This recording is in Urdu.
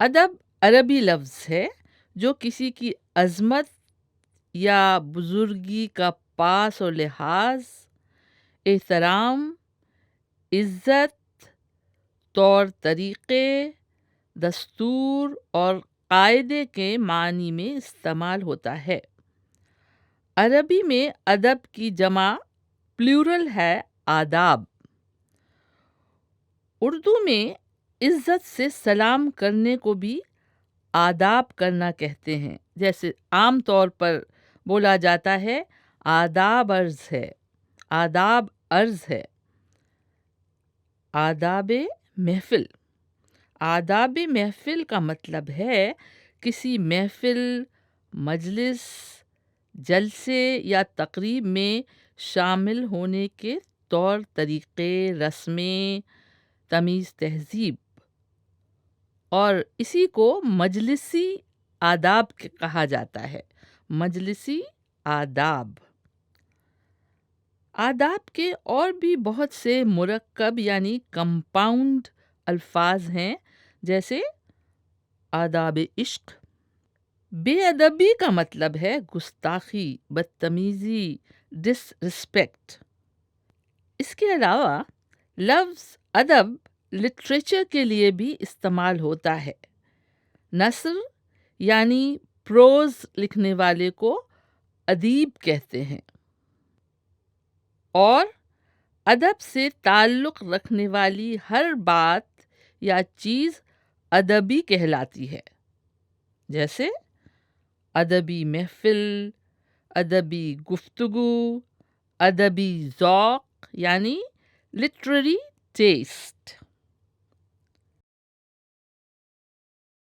ادب عربی لفظ ہے جو کسی کی عظمت یا بزرگی کا پاس و لحاظ، احترام، عزت، طور طریقے، دستور اور قاعدے کے معنی میں استعمال ہوتا ہے۔ عربی میں ادب کی جمع پلیورل ہے آداب۔ اردو میں عزت سے سلام کرنے کو بھی آداب کرنا کہتے ہیں، جیسے عام طور پر بولا جاتا ہے آداب عرض ہے، آداب عرض ہے۔ آداب محفل، آداب محفل کا مطلب ہے کسی محفل، مجلس، جلسے یا تقریب میں شامل ہونے کے طور طریقے، رسمیں، تمیز تہذیب، اور اسی کو مجلسی آداب کہا جاتا ہے۔ مجلسی آداب۔ آداب کے اور بھی بہت سے مرکب یعنی کمپاؤنڈ الفاظ ہیں، جیسے آداب عشق۔ بے ادبی کا مطلب ہے گستاخی، بدتمیزی، ڈس رسپیکٹ۔ اس کے علاوہ لفظ ادب لٹریچر کے لیے بھی استعمال ہوتا ہے۔ نثر یعنی پروز لکھنے والے کو ادیب کہتے ہیں، اور ادب سے تعلق رکھنے والی ہر بات یا چیز ادبی کہلاتی ہے، جیسے ادبی محفل، ادبی گفتگو، ادبی ذوق یعنی لٹریری ٹیسٹ۔